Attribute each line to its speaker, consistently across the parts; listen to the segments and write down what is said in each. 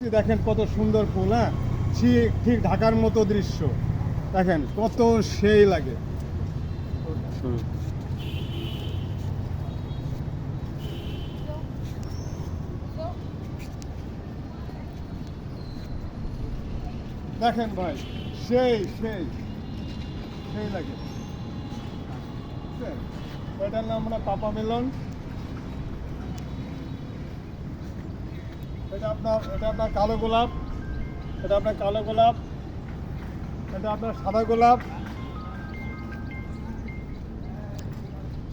Speaker 1: দেখেন কত সুন্দর ফুল। হ্যাঁ, ঠিক ঢাকার মতো দৃশ্য। দেখেন কত সেই লাগে। দেখেন ভাই, সেই সেই সেই লাগে। এটার নাম হলো পাপা মেলন। এটা আপনার কালো গোলাপ। এটা আপনার কালো গোলাপ। এটা আপনার সাদা গোলাপ।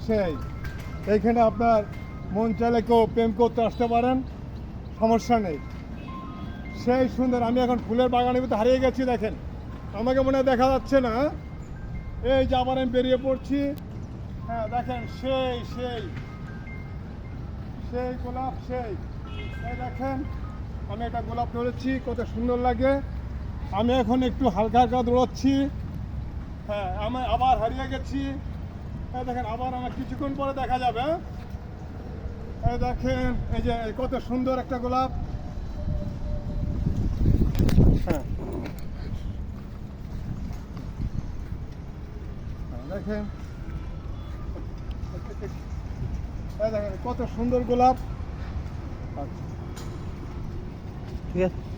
Speaker 1: সেই এইখানে আপনার মন চাইলে কেউ প্রেম করতে আসতে পারেন, সমস্যা নেই। সেই সুন্দর। আমি এখন ফুলের বাগানের ভিতরে হারিয়ে গেছি। দেখেন আমাকে মনে হয় দেখা যাচ্ছে না। এই যে আবার আমি বেরিয়ে পড়ছি। হ্যাঁ দেখেন সেই সেই সেই গোলাপ সেই। এই দেখেন আমি একটা গোলাপ ধরেছি, কত সুন্দর লাগে। আমি এখন একটু হালকা হালকা দৌড়াচ্ছি। হ্যাঁ, আমি আবার হারিয়ে গেছি। এই দেখেন আবার আমার কিছুক্ষণ পরে দেখা যাবে। এই দেখেন এই যে কত সুন্দর একটা গোলাপ। হ্যাঁ দেখেন, এই দেখেন কত সুন্দর গোলাপ।
Speaker 2: ঠিক আছে।